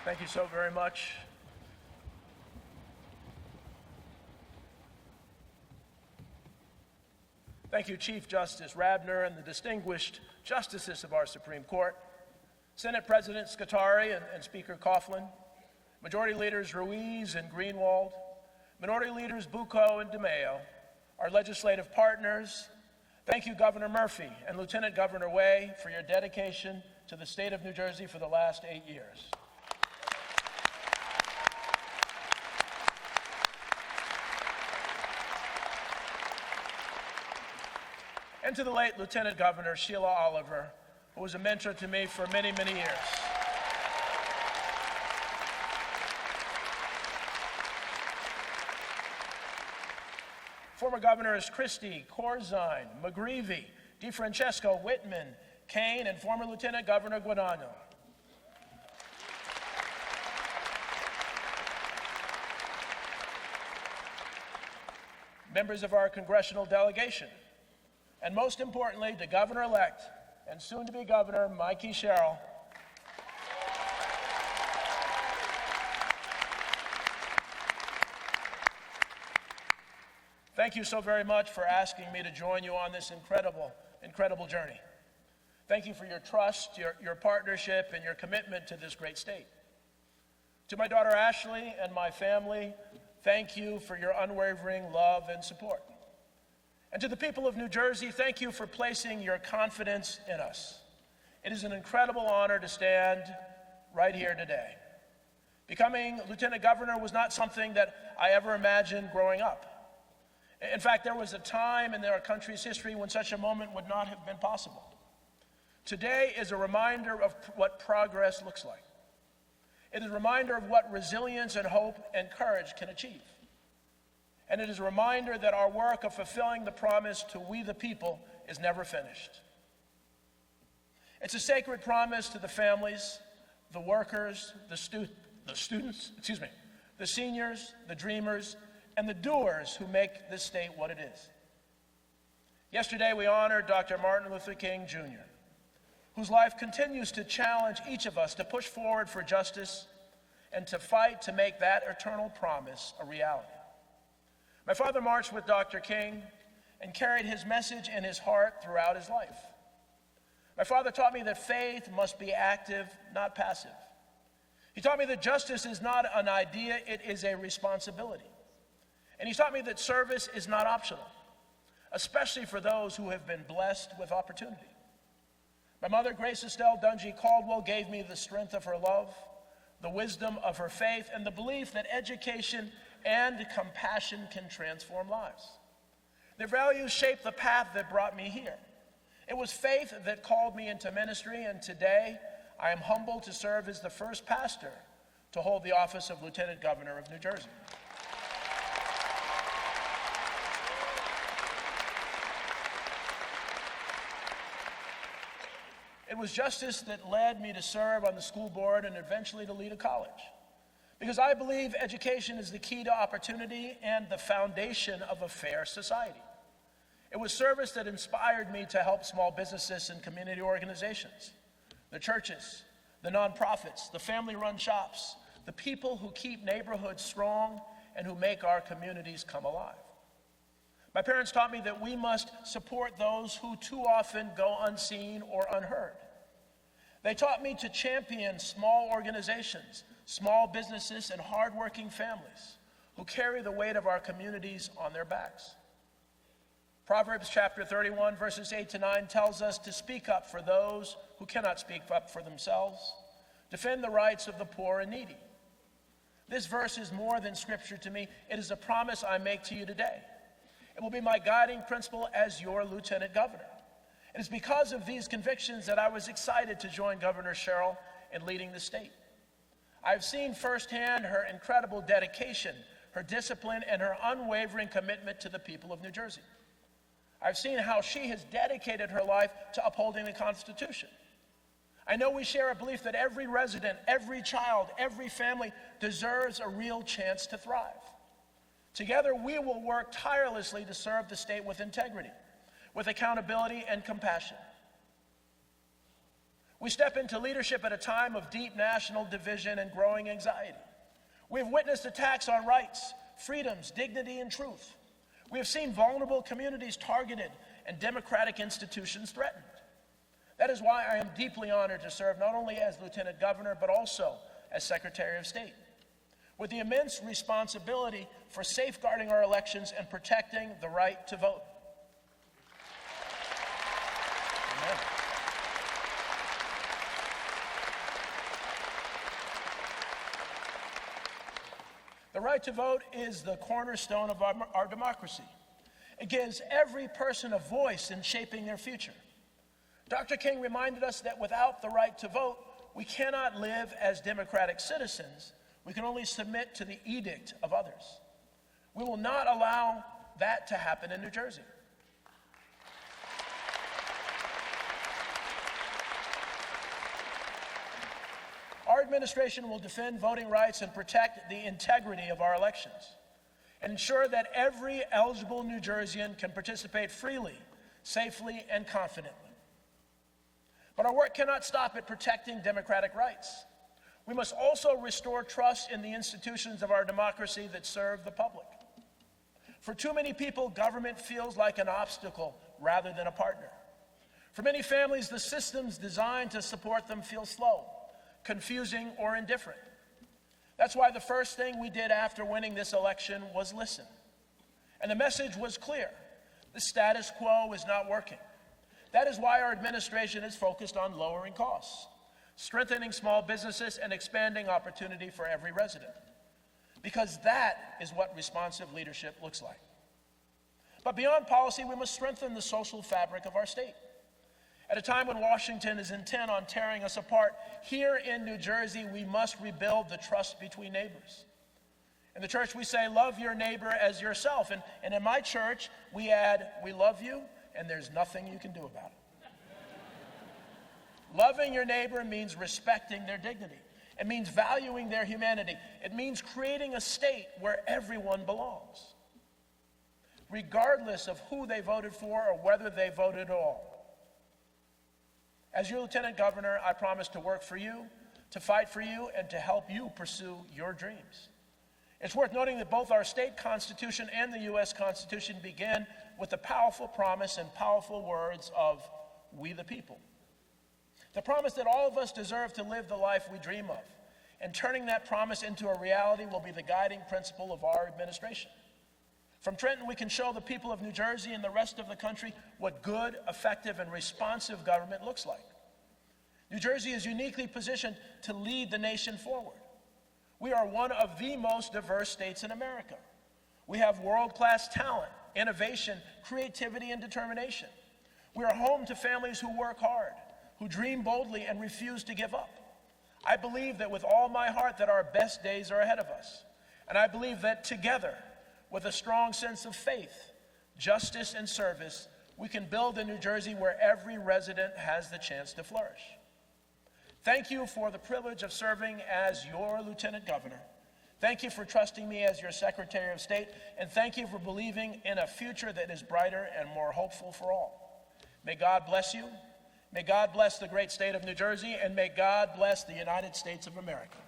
Thank you so very much. Thank you, Chief Justice Rabner and the distinguished justices of our Supreme Court, Senate President Scutari and Speaker Coughlin, Majority Leaders Ruiz and Greenwald, Minority Leaders Bucco and DeMaio, our legislative partners. Thank you, Governor Murphy and Lieutenant Governor Way, for your dedication to the state of New Jersey for the last 8 years. And to the late Lieutenant Governor Sheila Oliver, who was a mentor to me for many, many years. Former Governors Christie, Corzine, McGreevey, DeFrancesco, Whitman, Kane, and former Lieutenant Governor Guadagno. Members of our congressional delegation, and most importantly, the Governor-elect and soon-to-be Governor Mikey Sherrill. Thank you so very much for asking me to join you on this incredible journey. Thank you for your trust, your partnership, and your commitment to this great state. To my daughter Ashley and my family, thank you for your unwavering love and support. And to the people of New Jersey, thank you for placing your confidence in us. It is an incredible honor to stand right here today. Becoming Lieutenant Governor was not something that I ever imagined growing up. In fact, there was a time in our country's history when such a moment would not have been possible. Today is a reminder of what progress looks like. It is a reminder of what resilience and hope and courage can achieve. And it is a reminder that our work of fulfilling the promise to we the people is never finished. It's a sacred promise to the families, the workers, the students, the seniors, the dreamers, and the doers who make this state what it is. Yesterday, we honored Dr. Martin Luther King, Jr., whose life continues to challenge each of us to push forward for justice and to fight to make that eternal promise a reality. My father marched with Dr. King and carried his message in his heart throughout his life. My father taught me that faith must be active, not passive. He taught me that justice is not an idea, it is a responsibility. And he taught me that service is not optional, especially for those who have been blessed with opportunity. My mother, Grace Estelle Dungy Caldwell, gave me the strength of her love, the wisdom of her faith, and the belief that education and compassion can transform lives. Their values shaped the path that brought me here. It was faith that called me into ministry, and today I am humbled to serve as the first pastor to hold the office of Lieutenant Governor of New Jersey. It was justice that led me to serve on the school board and eventually to lead a college. Because I believe education is the key to opportunity and the foundation of a fair society. It was service that inspired me to help small businesses and community organizations, the churches, the nonprofits, the family-run shops, the people who keep neighborhoods strong and who make our communities come alive. My parents taught me that we must support those who too often go unseen or unheard. They taught me to champion small organizations, small businesses, and hardworking families who carry the weight of our communities on their backs. Proverbs chapter 31, verses 8-9 tells us to speak up for those who cannot speak up for themselves, defend the rights of the poor and needy. This verse is more than scripture to me. It is a promise I make to you today. It will be my guiding principle as your Lieutenant Governor. It is because of these convictions that I was excited to join Governor Sherrill in leading the state. I've seen firsthand her incredible dedication, her discipline, and her unwavering commitment to the people of New Jersey. I've seen how she has dedicated her life to upholding the Constitution. I know we share a belief that every resident, every child, every family deserves a real chance to thrive. Together, we will work tirelessly to serve the state with integrity, with accountability and compassion. We step into leadership at a time of deep national division and growing anxiety. We have witnessed attacks on rights, freedoms, dignity, and truth. We have seen vulnerable communities targeted and democratic institutions threatened. That is why I am deeply honored to serve not only as Lieutenant Governor, but also as Secretary of State, with the immense responsibility for safeguarding our elections and protecting the right to vote. Amen. The right to vote is the cornerstone of our democracy. It gives every person a voice in shaping their future. Dr. King reminded us that without the right to vote, we cannot live as democratic citizens. We can only submit to the edict of others. We will not allow that to happen in New Jersey. Our administration will defend voting rights and protect the integrity of our elections and ensure that every eligible New Jerseyan can participate freely, safely, and confidently. But our work cannot stop at protecting democratic rights. We must also restore trust in the institutions of our democracy that serve the public. For too many people, government feels like an obstacle rather than a partner. For many families, the systems designed to support them feel slow, confusing, or indifferent. That's why the first thing we did after winning this election was listen. And the message was clear. The status quo is not working. That is why our administration is focused on lowering costs, strengthening small businesses, and expanding opportunity for every resident. Because that is what responsive leadership looks like. But beyond policy, we must strengthen the social fabric of our state. At a time when Washington is intent on tearing us apart, here in New Jersey, we must rebuild the trust between neighbors. In the church, we say, love your neighbor as yourself. And in my church, we add, we love you, and there's nothing you can do about it. Loving your neighbor means respecting their dignity. It means valuing their humanity. It means creating a state where everyone belongs, regardless of who they voted for or whether they voted at all. As your Lieutenant Governor, I promise to work for you, to fight for you, and to help you pursue your dreams. It's worth noting that both our state constitution and the U.S. Constitution begin with the powerful promise and powerful words of we the people. The promise that all of us deserve to live the life we dream of. And turning that promise into a reality will be the guiding principle of our administration. From Trenton, we can show the people of New Jersey and the rest of the country what good, effective, and responsive government looks like. New Jersey is uniquely positioned to lead the nation forward. We are one of the most diverse states in America. We have world-class talent, innovation, creativity, and determination. We are home to families who work hard, who dream boldly and refuse to give up. I believe that with all my heart that our best days are ahead of us. And I believe that together, with a strong sense of faith, justice, and service, we can build a New Jersey where every resident has the chance to flourish. Thank you for the privilege of serving as your Lieutenant Governor. Thank you for trusting me as your Secretary of State, and thank you for believing in a future that is brighter and more hopeful for all. May God bless you. May God bless the great state of New Jersey, and may God bless the United States of America.